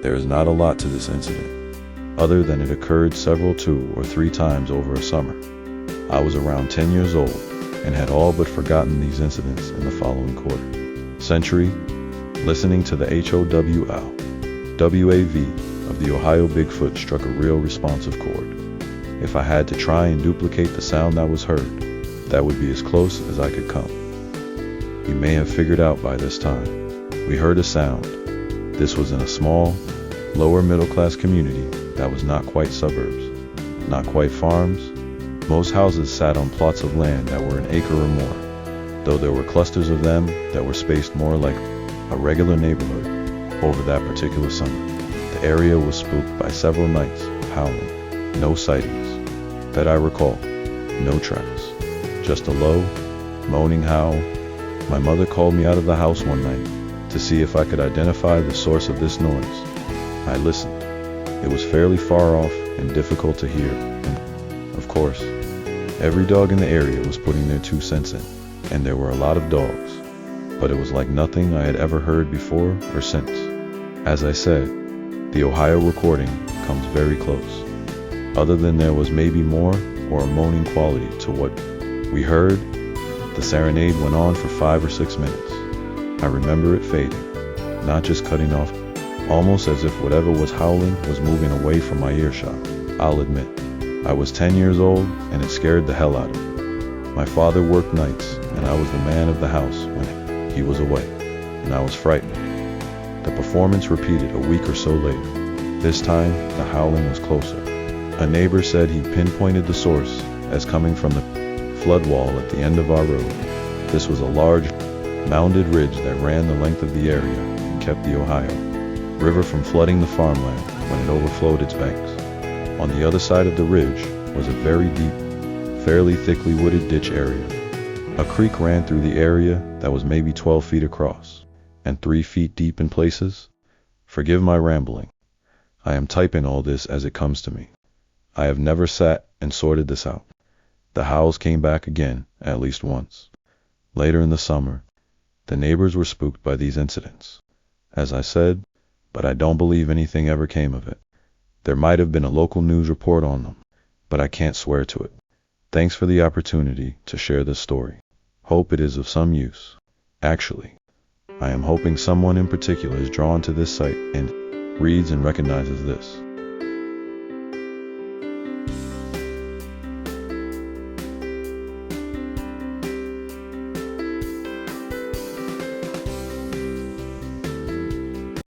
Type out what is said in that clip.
There is not a lot to this incident, other than it occurred several 2 or 3 times over a summer. I was around 10 years old and had all but forgotten these incidents in the following quarter-century, listening to the HOWL, WAV of the Ohio Bigfoot struck a real responsive chord. If I had to try and duplicate the sound that was heard, that would be as close as I could come. You may have figured out by this time. We heard a sound. This was in a small, lower middle-class community that was not quite suburbs, not quite farms. Most houses sat on plots of land that were an acre or more, though there were clusters of them that were spaced more like a regular neighborhood over that particular summer. The area was spooked by several nights of howling. No sightings that I recall, no tracks, just a low, moaning howl. My mother called me out of the house one night to see if I could identify the source of this noise. I listened. It was fairly far off and difficult to hear, and, of course, every dog in the area was putting their 2 cents in, and there were a lot of dogs, but it was like nothing I had ever heard before or since. As I said, the Ohio recording comes very close. Other than there was maybe more or a moaning quality to what we heard, the serenade went on for 5 or 6 minutes. I remember it fading, not just cutting off, almost as if whatever was howling was moving away from my earshot. I'll admit, I was 10 years old and it scared the hell out of me. My father worked nights and I was the man of the house when he was away, and I was frightened. The performance repeated a week or so later. This time, the howling was closer. A neighbor said he pinpointed the source as coming from the flood wall at the end of our road. This was a large, mounded ridge that ran the length of the area and kept the Ohio River from flooding the farmland when it overflowed its banks. On the other side of the ridge was a very deep, fairly thickly wooded ditch area. A creek ran through the area that was maybe 12 feet across and 3 feet deep in places. Forgive my rambling. I am typing all this as it comes to me. I have never sat and sorted this out. The howls came back again at least once. Later in the summer, the neighbors were spooked by these incidents, as I said, but I don't believe anything ever came of it. There might have been a local news report on them, but I can't swear to it. Thanks for the opportunity to share this story. Hope it is of some use. Actually, I am hoping someone in particular is drawn to this site and reads and recognizes this.